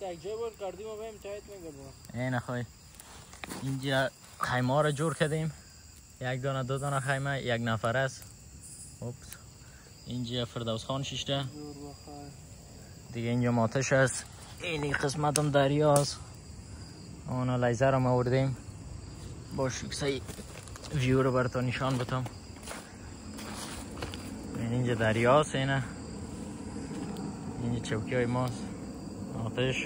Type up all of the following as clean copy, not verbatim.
یک جای بود کردیم و بهم چایت میگردم. این خواهی اینجا خیمه ها رو جور کردیم. یک دانه دو دانه خیمه، یک نفر است. اینجا فردوس خان شیشته دیگه. اینجا ماتش است. اینی قسمت هم دریاست. آنا لیزر هم آوردیم با شکسه ویو رو براتون نشان بدم. اینجا دریاست. اینه اینجا چوکی های ماست. آتش.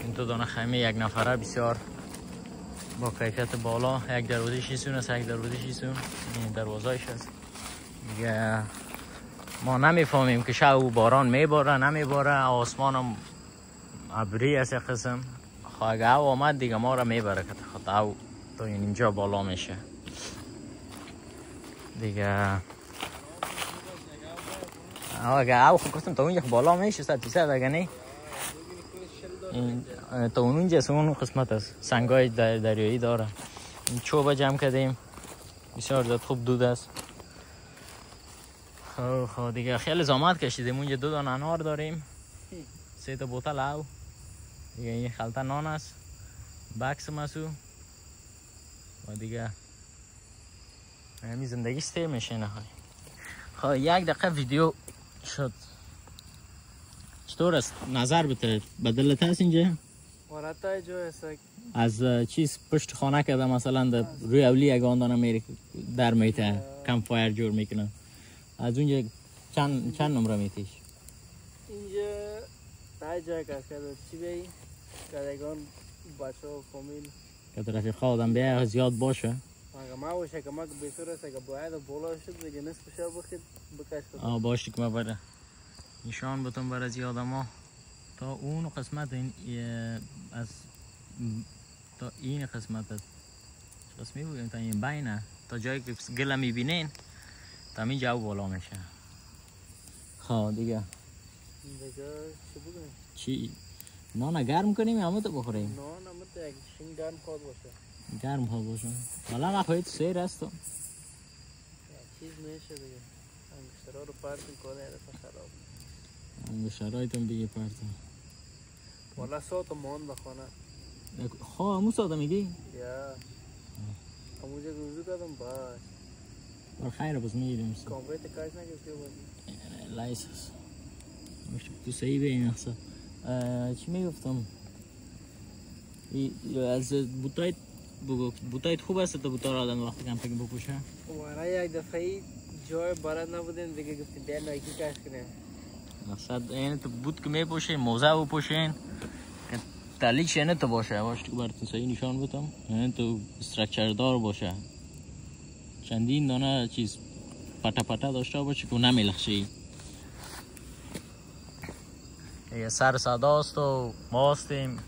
این دو دانه خیمه یک نفره بسیار با کیفیت بالا. یک دروازه 6 است، یک دروازه 6. این دروازه‌اش است دیگه. ما نمیفهمیم که شب باران میباره نمیباره. آسمان هم ابری است. یک قسم اگه او آمد دیگه ما را میبره که خود او تو اینجا بالا میشه دیگه. اگه او خود کستم تا اونجا بالا میشه 100% اگه نه تا اونجا اون قسمت است. سنگای دریایی داره. این چوب جمع کردیم بسیار زیاد خوب دود است. خب دیگه خیلی زحمت کشیدیم. اونجا 2 دانه انار داریم، 3 تا بوتل او دیگه. این خلطه نان است، بکس مسو و دیگه همین زندگی سته میشه. نه خب 1 دقیقه ویدیو شد. چطور است؟ نظر بده. بدلت هست اینجا؟ ورتا جو است. از چیز پشت خانه کرده مثلا روی اولی یگان دانه میره در میته کمپ فایر جور میکنه. از اونجا چند نمره میتیش؟ اینجا تا جای کار کرده چی بی کارگان بچه و فامیل که رفیق آدم بیا زیاد باشه. اگه ما باشه که ما بهتر است اگه باید بالا شد دیگه نصف شب بخید بکش. باشه که ما بره نشان بتون بر از آدما تا اون قسمت این از تا این قسمت است. قسمی بودیم تا این بینه تا جایی که گله میبینین تا همین جو بالا میشه. خب دیگه چی بودیم؟ چی؟ نان گرم کنیم یا همه تو بخوریم؟ نان همه تو یک شین گرم خواد باشه. گرم خواد باشه. حالا نخواهی تو سیر است تو؟ چیز میشه دیگه. انگشترها رو پرت میکنه رسا خراب. انگشترهایتون دیگه پرتون. والا ساعت مان بخونه. خواه همون ساعت میگی؟ یا همونجا روزو کردم باش. خیره بس میگیریم. کامپیت کاش نگفتی بودی. لایسنس. تو صحیح به این احسا. چی میگفتم؟ از بوتایت خوب است تا بوتا را آدم وقتی کمپینگ بپوشه؟ وارا یک دفعه جای بارد نبودیم دیگه گفتیم بیا نایکی کش کنیم. مقصد اینه تو بوت که میپوشین موزه بپوشین که تلیش اینه تو باشه. باشه که براتون صحیح نشان بودم. اینه تو استرکچر دار باشه. چندین دانه چیز پتا پتا داشته باشه که نمیلخشه. یه سر صداست و ما هستیم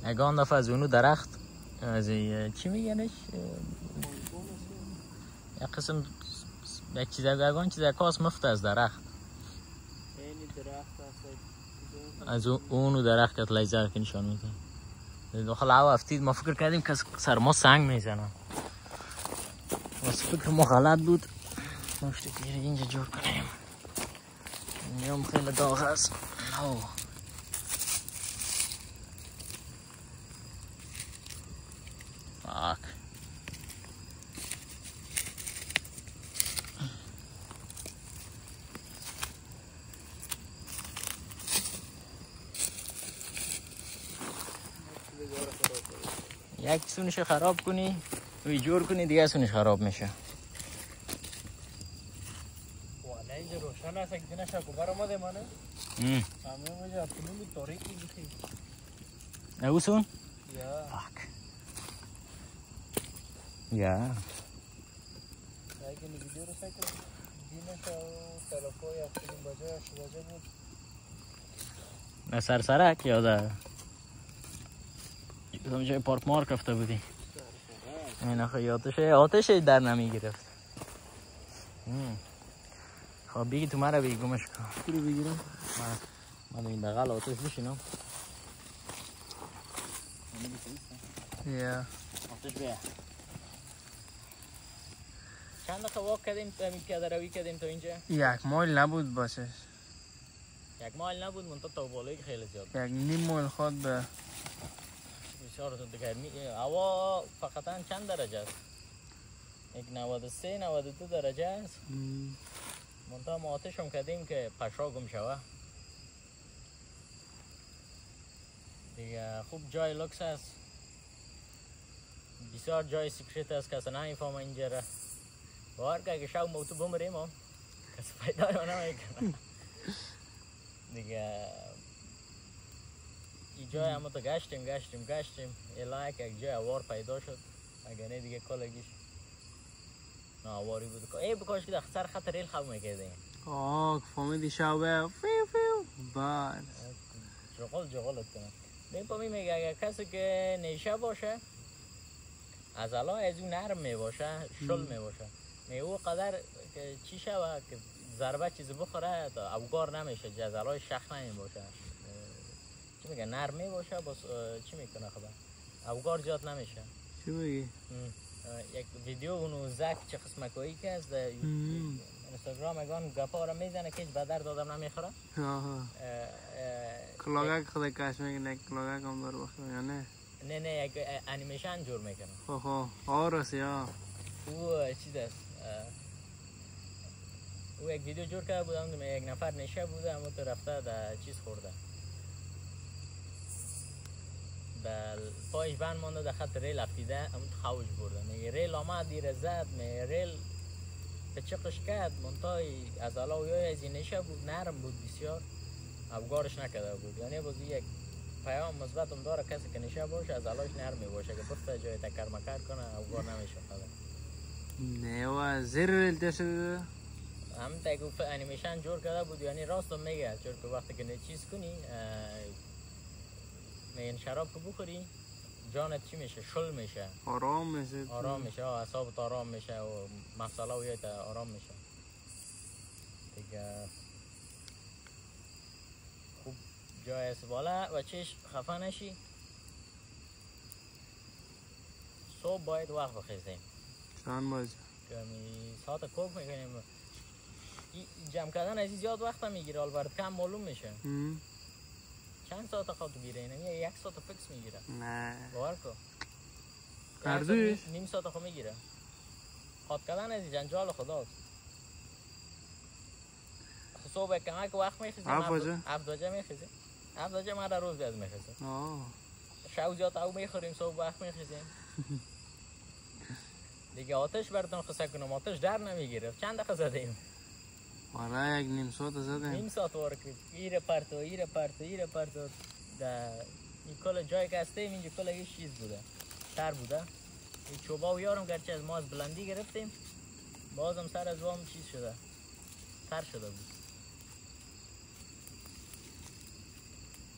یگان دفعه از اونو درخت از چی میگنش؟ یک قسم یک چیز یگان چیز یکاس مفت از درخت. اینی درخت است از اونو درخت که لیزر که نشان میده. داخل او افتید ما فکر کردیم که سر ما سنگ میزنن. واسه فکر ما غلط بود. مفتی که اینجا جور کنیم. اینجا هم خیلی داغ هست. فاک یک سونش خراب کنی وی جور کنی دیگه سونش خراب میشه. والا اینجا روشن است که دینا شکو برآمده مانه. همه وجه اپنومی تاریکی بخی. او سون؟ یا. فاک. یا. اگه ویدیو رو سعی کنم دینا شو تلفوی اپنوم بجای بود. نه سرک یاده. جای پارک مارک رفته بودی. این آخه آتش در نمی گرفت. خب بگی تو مرا بگی گمش کن. کلی بگیرم؟ من این بغل آتش بشینم. یا آتش بیا. چند دقیقه واک کردیم پیاده روی کردیم تا اینجا؟ یک مایل نبود باشش. یک مایل نبود منتها تا بالایی خیلی زیاد. یک نیم مایل خواد به بسیار گرمی. هوا فقطا چند درجه است؟ یک 93 92 درجه است. منتها ما آتش هم کردیم که پشا گم شوه. دیگه خوب جای لکس است. بسیار جای سیکرت است کسی نمیفهمه اینجا را. باور که اگه شب موتو بمریم هم کسی پیدا یا نمیکنه. دیگه این جای همه تو گشتیم الان یک جای اوار پیدا شد. اگه نه دیگه کلگیش ناواری بود. ای بکاش که سر خط ریل خواب میکردیم. فهمیدی شبه فیو بعد جغلت کنم. نمی‌فهمی میگه اگه کسی که نیشه باشه از الا از اون نرم میباشه شل میباشه میگه او قدر که چی شوه که ضربه چیزی بخوره تا اوگار نمیشه جزلای شخ نمیباشه. چی میگه نرم میباشه باز چی میکنه خدا اوگار زیاد نمیشه. چی میگی؟ یک ویدیو اونو زک چه قسمکایی که از اینستاگرام اگان گپا را میزنه که هیچ بدر دادم نمیخوره. کلاگک خدا کش میکنه کلاگک هم داره بخوره یا نه؟ نه یک انیمیشن جور میکنه. آرسی ها او چیز است. او یک ویدیو جور کرده بودم که یک نفر نشه بوده اما تو رفته در چیز خورده در پایش بند مانده در خط ریل افتیده اما تو خوش برده. میگه ریل آمد دیر زد میگه ریل به چقش کرد منتای از علاو یا از این نشه بود نرم بود بسیار افگارش نکده بود. یعنی بازی یک پیام مثبت هم داره کسی که نشه باشه از علاوش نرم میباشه که بفته جای تکر مکر کنه افگار نمیشه خدا. نه و زیر ریل تشده همین تا گفت انیمیشن جور کرده بود. یعنی راست میگه چون که وقتی که چیز کنی این شراب که بخوری جانت چی میشه شل میشه آرام میشه اعصابت آرام میشه و مفصلا و یایت آرام میشه دیگه. خوب جای است بالا و چش خفه نشی. صبح باید وقت بخیزیم چند بازی کمی ساعت کوک میکنیم. جمع کردن از زیاد وقت میگیره البته کم معلوم میشه. چند ساعت خواب میگیره؟ اینه یک ساعت فکس میگیره. نه باور کن هر دویش نیم ساعت خواب میگیره. خواب کردن از جنجال خداست. صبح کمک وقت میخیزیم 7 بجه میخیزیم 7 بجه ما در روز بیاد میخیزیم. شب زیاد او میخوریم صبح وقت میخیزیم. دیگه آتش براتون خسته کنم آتش در نمیگیره. چند دقیقه زدیم؟ والا یک نیم ساعت زدیم. نیم ساعت ورکید ایره پرتو در این کل جایی که هستیم اینجا کل یه چیز بوده سر بوده. این چوبا و یارم گرچه از ما از بلندی گرفتیم بازم سر از وام چیز شده سر شده بود.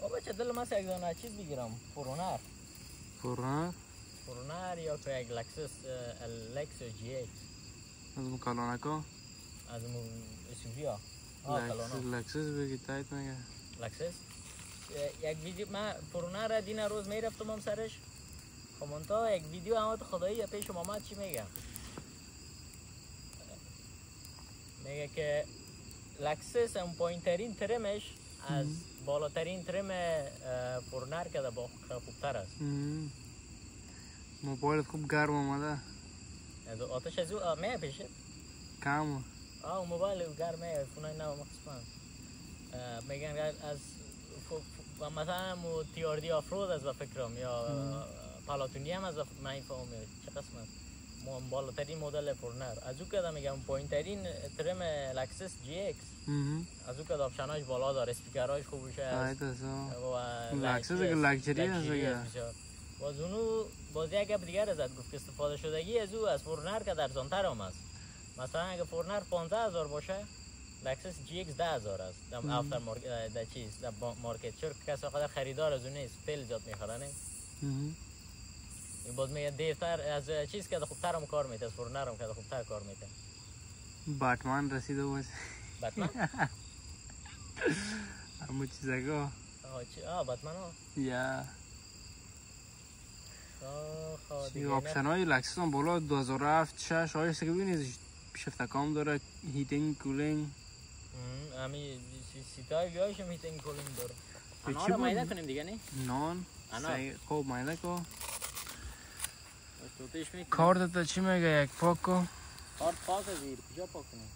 او بچه دل ما یک دانه چیز بگیرم فورونر یا که یک لکسس جی ایکس از مکالانکا از SUV ها لکسس بگی تایت میگه لکسس. یک ویدیو من فورونر را دین روز میرفتم هم سرش کامنتا یک ویدیو همات خدایی پیش محمد چی میگه که لکسس هم پایین ترین ترمش از بالاترین ترم فورونر که با خوبتر است. موبایلت خوب گرم آمده از آتش از او میه پیشه کم موبایل گرم میه فونای نو مخصوصا میگن از مثلا تیاردی آفرود از با فکرم یا پلاتونی هم از من این فهمم چه قسم است بالاترین مدل فورنر از او که میگم پایین ترین ترم لکسس جی ایکس از او که آپشناش بالا داره اسپیکرهاش خوبشه و لکسس لکچری هست باز اونو باز یک گپ دیگر ازت گفت که استفاده شدگی از او از فورنر که در زانتر هم است. مثلا اگه فورنر 15000 باشه لکسس جی ایکس 10000 است در افتر مارکت در چیز در مارکت چرا کسی خدا خریدار از اون نیست پل زیاد میخره نه این باز میگه دیرتر از چیز که خوبتر هم کار میده از فورنر هم که خوبتر کار میده. باتمن رسیده بود باتمن همون چیزگاه باتمن ها یا آپشن های لکسس هم بالا 2007 6 آیسته که ببینید شفتکام داره هیتینگ کولینگ همین سیتای بیایش میتونیم کلیم داره. آنها رو مایده کنیم دیگه نه؟ نان خوب مایده کو. توتیش کارت تا چی میگه یک پاک کو؟ کارت پاک زیر کجا پاک کنیم؟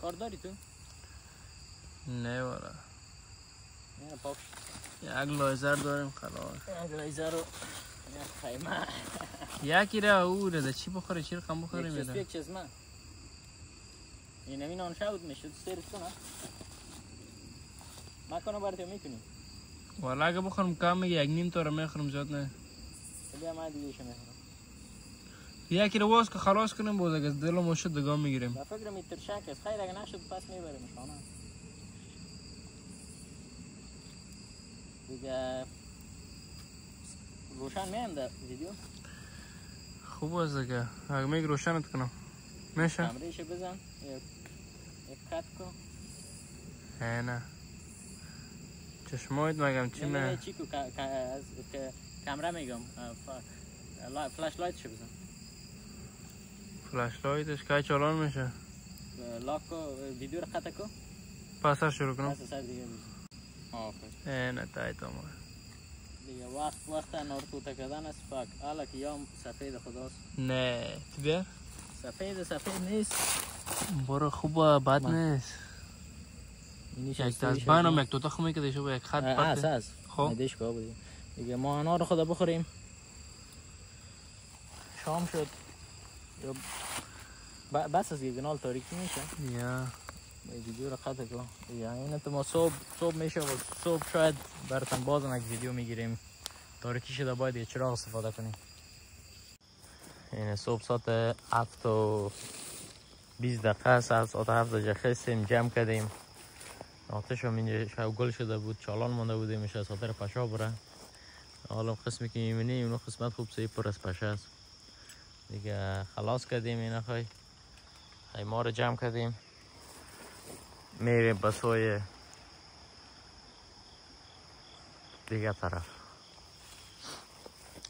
کار داری تو؟ نه وارا. نه پاک. یک لایزر داریم خلاص. یک لایزر رو خیمه. یکی را او رده چی بخوره چی رقم بخوره میده؟ یک چیز من. این نمی نان شود میشه سرش کنه. ما کنه برای تو میتونی. والا اگه بخورم کم میگه یک نیم تا رو میخورم زیاد نه. بیا من دیگه ایشو میخورم. یکی رو واس که خلاص کنیم بود اگه دلم شد دگاه میگیریم. با فکر میتر شک است خیر اگه نشد پس میبریم خانه. دیگه روشن میم در ویدیو. خوب است دیگه. اگه میگه روشنت کنم. میشه؟ کامریش بزن. یک کات کو. نه. چشمایت مگم چی نه چی کو که کامرا میگم فلاش لایت شو بزن. فلاش لایتش که چالان میشه؟ لاک کو ویدیو رو قطع کو. پس شروع کنم. پس سر دیگه بزن. آفر. نه تایت آمار. دیگه وقت نارتو تکدن است فاک. حالا که یا سفید خداست. نه بیا. سفید نیست. برو خوبه بد نیست. یک تا از بانم یک توتا خمی که دیشو با یک خط پرده. از خب دیش که بودیم دیگه ما انا رو خدا بخوریم. شام شد بس از گنال تاریکی میشه یا ویدیو رو قطع کن. یعنی تو ما صبح میشه و صبح شاید براتون بازم یک ویدیو میگیریم. تاریکی شده باید یه چراغ استفاده کنیم. این صبح ساعت 7:20 ساعت 7 خستیم جمع کردیم. آتش هم اینجا شوگل شده بود چالان مانده بودیم میشه ساتر پشا بره. حالا قسمی که میبینیم اونو قسمت خوب سی پر از پشه است دیگه. خلاص کردیم اینا خیمه رو جمع کردیم میریم بسوی دیگه طرف.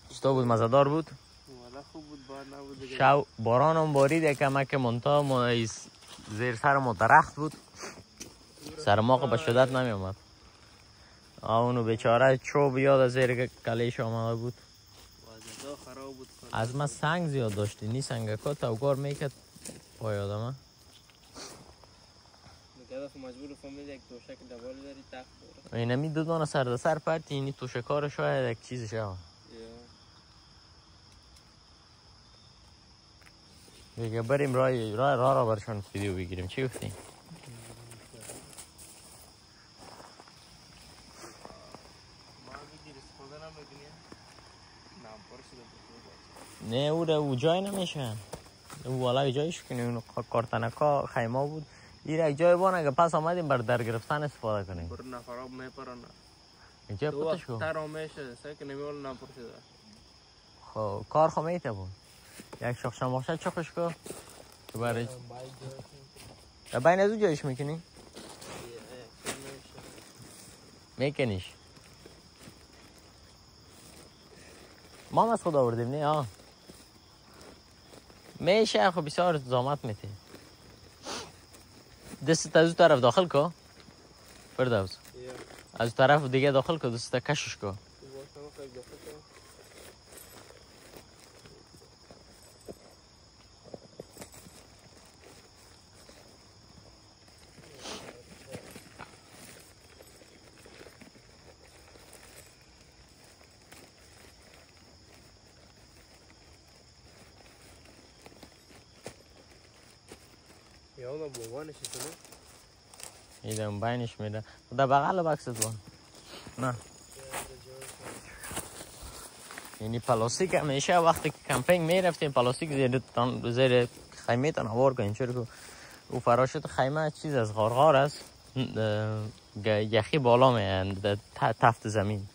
چطور بود؟ مزدار بود؟ والا خوب بود بار نبود دیگه. شو باران هم بارید یکم که منطقه زیر سر ما درخت بود. سر ما به شدت نمی اومد. اونو بیچاره چوب یاد از زیر کلیش آمده بود. وضعیت خراب بود. از ما سنگ زیاد داشتی نی سنگ که توگار میکرد پای آدم ها. دیگه دفعه مجبور فهمید یک توشک دبالی داری تخت داره. اینمی دو دانه سر سر پرتی اینی توشکار شاید یک چیز شد. دیگه بریم راه برشان ویدیو بگیریم. چی گفتی؟ نه او جای نمیشه. او والا جایش کنیم. اون کارتنکا خیمه بود. این یک جای بانه که پس آمدیم بر در گرفتن استفاده کنیم. بر نخراب میپرن. اینجا پتش کو. تر میشه سه که نمیول نپرسیده. خب کار خو میتبون. یک شخص ماشین چخش کو. که برای بین از اون جایش میکنی؟ میکنیش. ما هم از خود آوردیم نه ها. میشه خب بسیار زحمت میته. دست از اون طرف داخل کو. فردوس. از طرف دیگه داخل کو دست کشش کو. یالا بابانش کنه. ایدم باینش میده. خدا بغل باکست بون. نه. یعنی پلاستیک همیشه وقتی که کمپینگ میرفتیم پلاستیک زیر خیمه تان آور کنیم چرا که او فراشت خیمه چیز از غارغار است. یخی بالا میاد تفت زمین.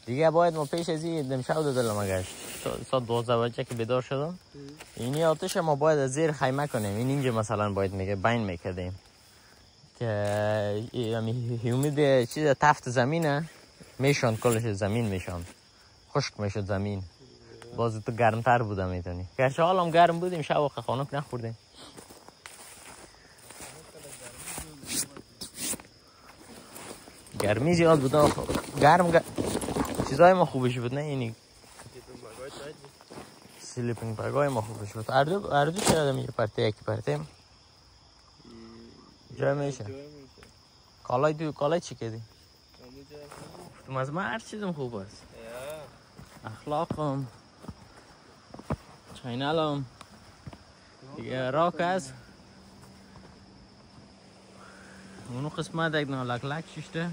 دیگه باید ما پیش از این دمشق دلم گشت. ساعت 12 که بیدار شدم. اینی آتش ما باید از زیر خیمه کنیم. اینجا مثلا باید میگه بین میکردیم که هیومید چیز تفت زمینه میشوند کلش زمین میشوند خشک میشد زمین باز تو گرمتر بوده میتونی. گرچه حالم گرم بودیم شب واقع خانک نخوردیم. گرمی زیاد بوده گرم چیزای ما خوبش بود نه اینی سلیپینگ بگای ما خوبش بود. اردو چرا میگه پرته یکی پرته جای میشه کالای چی کردی؟ تو از من هر چیزم خوب است. اخلاقم چینلم دیگه راک است. اونو قسمت یک لک ششته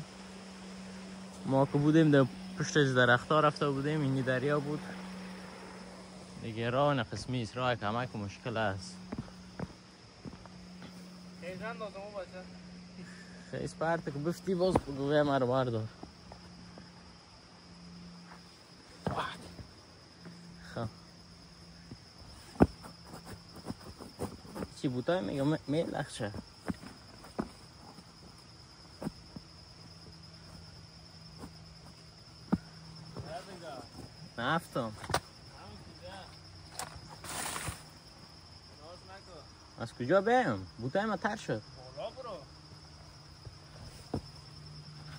ما که بودیم در پشت از درختا رفته بودیم. اینی دریا بود دیگه. راه نه قسمی است، راه کمک مشکل است. خیلی سپرت که بفتی باز بگوه مرا بردار. خب چی بوتای میگه میلخ چه نفتم از کجا بیم؟ بوتای ما تر شد.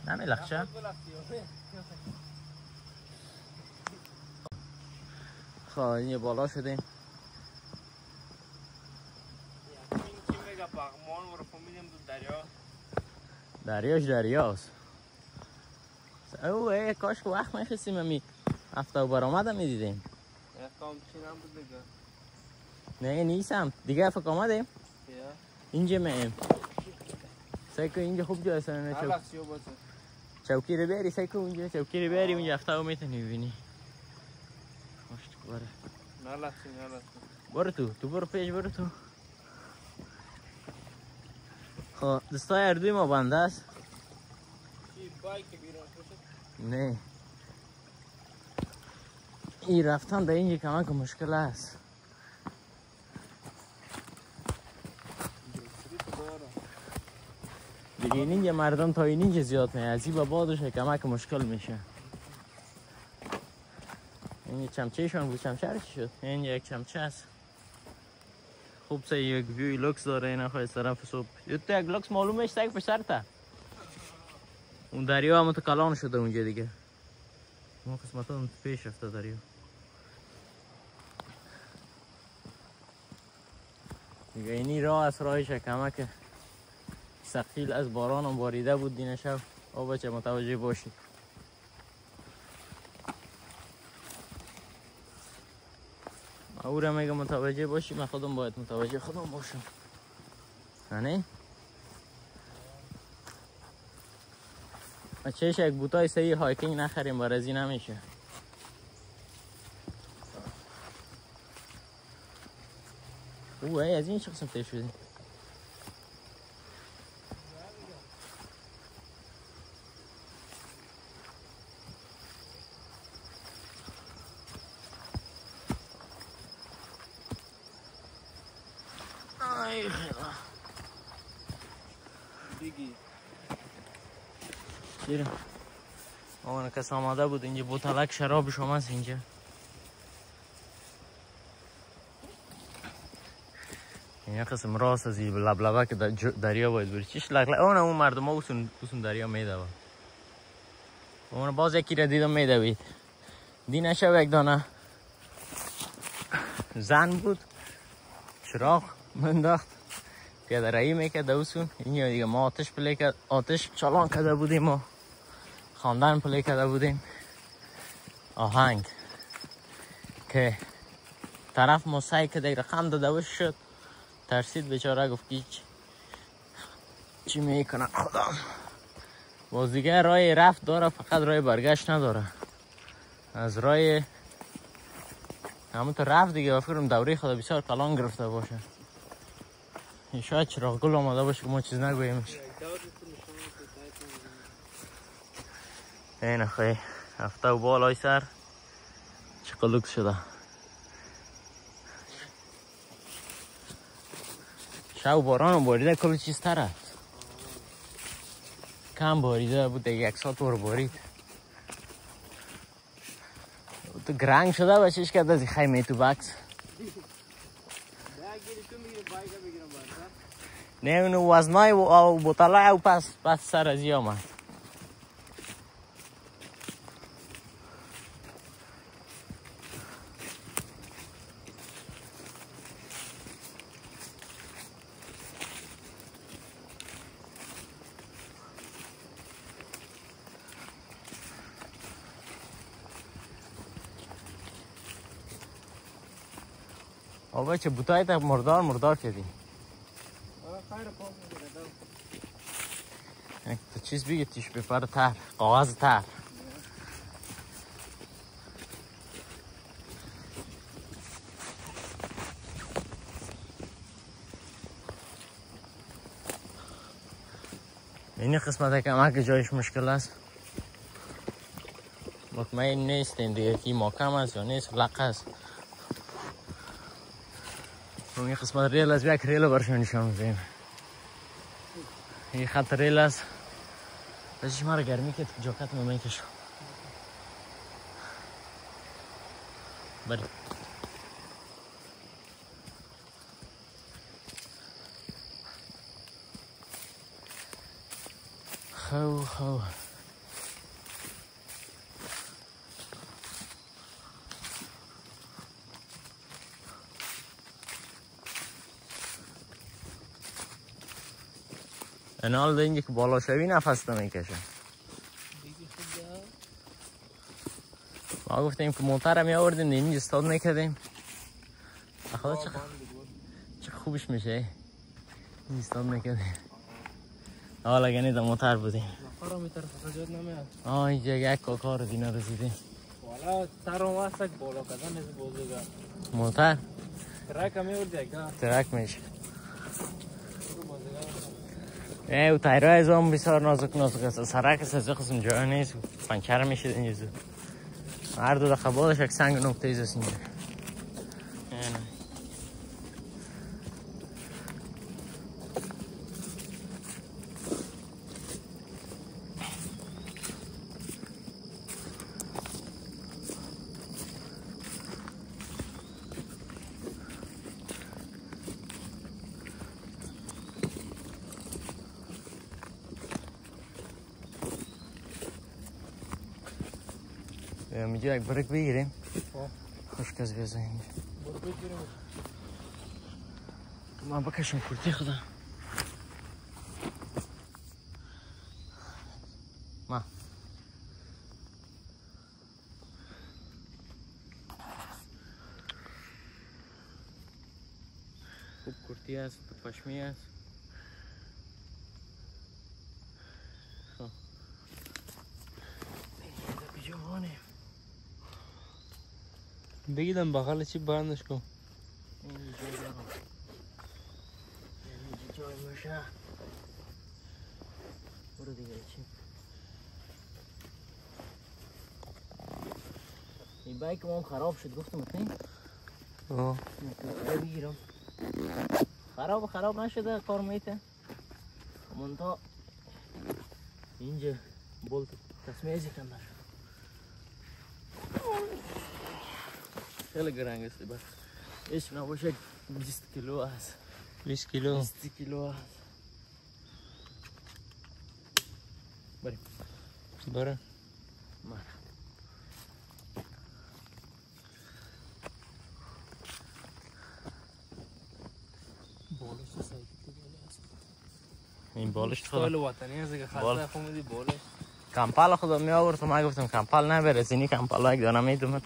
نمیلخ چه؟ خب این بالا شدیم. دریاست. اوه کاش که وقت میخستیم امی هفته و برآمده میدیدیم. نه نیستم دیگه فکر آمدیم اینجا میم سایکو اینجا خوب جا هستن. چوکی رو بری سایکو اونجا چوکی رو بری اونجا هفته و میتونی ببینی. برو تو برو پیش برو تو. خب دستای اردوی ما بنده است. نه این رفتن در اینجا کمک مشکل است. دیگه اینجا مردم تا اینجا زیاد نه از این به بعدش کمک مشکل میشه. این چمچه شون بود. چمچه رو چی شد؟ این یک چمچه است. خوب سه یک ویوی لوکس داره. این خواهی طرف صبح یه تو یک لوکس معلوم میشه یک پسر تا اون دریا هم تو کلان شده اونجا دیگه. اون قسمت هم پیش رفته دریا. دیگه اینی راه از راهش کمک سقیل از باران هم باریده بود دین شب. او بچه متوجه باشید. او را میگه متوجه باشی من خودم باید متوجه خودم باشم. نه چهش یک بوتای سهی هایکینگ نخریم برازی نمیشه. اوه از این چه قسم تیر شدیم؟ ای خیلی دیگی چیره آن کس آماده بود اینجا بوتلک شراب شما است اینجا. این قسم راست از این لبلبه که دریا باید بری چیش لک اون مردم ها اوسون دریا میدوه. اون باز یکی را دیدم میدوید دینه شب یک دانه زن بود چراغ منداخت پیاده روی میکرد اوسون. اینجا دیگه ما آتش پلی کرد آتش چالان کرده بودیم و خواندن پلی کرده بودیم آهنگ که طرف ما سعی که دیگه رقم داده شد. ترسید بیچاره گفت که چی میکنه خدا. باز دیگه راه رفت داره فقط راه برگشت نداره. از راه همون تو رفت دیگه فکرم دوره خدا بسیار کلان گرفته باشه. شاید چراغ گل آماده باشه که ما چیز نگوییمش. این خیلی هفته و بالای سر چه لوکس شده. شب باران و باریده کل چیز تر است. کم باریده بود دیگه یک ساعت بارید تو گرنگ شده باشیش که از خیمه تو بکس نه اونو وزنای و بطلع و پس سر ازی آمد آبا چه بوتای تا مردار کردی تو چیز بگی تیش بپر تر کاغذ تر این قسمت که جایش مشکل است مطمئن نیستین دیگه که محکم است یا نیست لق است این قسمت ریل است یک ریل برشون نشان میدیم این خط ریل است بسیش مرا گرمی که جاکت ممین کشم بله خو انال ده اینجا که بالا شوی نفس نمیکشه ما گفتیم که موتر می آوردیم اینجا استاد میکردیم خدا چه خوبش میشه این استاد میکردیم حالا گنی در موتر بودیم اینجا یک کار دینا رسیدیم والا سرم واسه بالا کردن نیست بزرگه موتر ترک می آوردی ترک میشه او تایرهای از هم بسیار نازک است سرک است از قسم جای نیست پنچر میشه اینجا زود هر دو دقیقه بعدش یک سنگ نقطه ایز است اینجا اینجا یک برک بگیریم خوشک از بیازه اینجا من بکشم کرتی خدا ما خوب کرتی هست پشمی هست بگیدم بغل چی بندش کن اینجا جای باشه برو دیگه چی این بایک ما خراب شد گفتم اتنی بگیرم خراب نشده کار میته منتها اینجا بولت تصمیزی کندر خیلی گرنگ است بس ایش نباشه 20 کیلو است 20 کیلو 20 کیلو است بریم بریم این بالش خود وطنی است که خاصه خودی بالش کمپال خودم می آورد ما گفتم کمپال نبره زینی کمپال یک دانه میدومد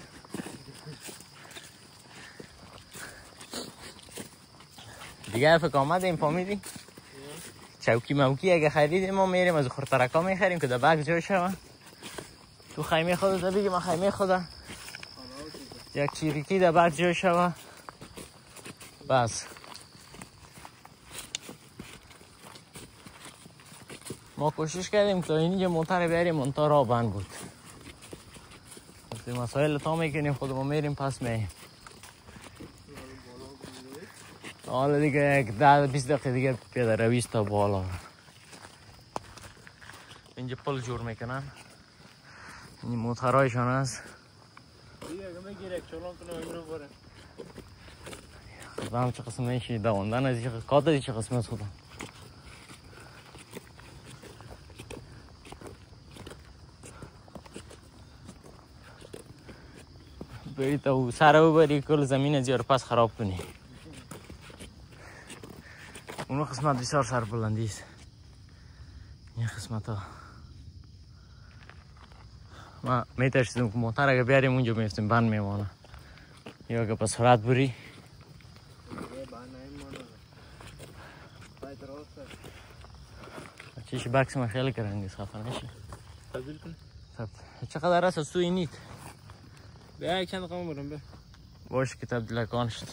دیگه فکر آمدیم فهمیدی چوکی موکی اگه خریدیم ما میریم از خورترکا میخریم که در بک جای شوه تو خیمه خودت بگی من خیمه خودم یک چیریکی در بک جای شوه بس ما کوشش کردیم تا اینجا موتر بیاریم منتها راه بند بود مسائل تا میکنیم خودمون میریم پس میریم حالا دیگه 10-20 دقیقه دیگه پیاده روی تا بالا اینجا پل جور میکنن این موترهایشان است دیگه اگه میگیره چلون کنه اینو بره خودم چه قسم میشی دواندن از چه کار چه قسم از خودم بری تو سر ببری کل زمین از یار پس خراب کنی اون قسمت بسیار سر بلندی است این قسمت ها ما میترسیدم که موتر اگه بیاریم اونجا میفتیم بند میمانه یا اگه پس سرعت بری چیش بکس ما خیلی کرنگیز خفه نشه تبدیل کنی چقدر است از تو اینید بیا چند قام برم بیا باشه که تبدیل کن شد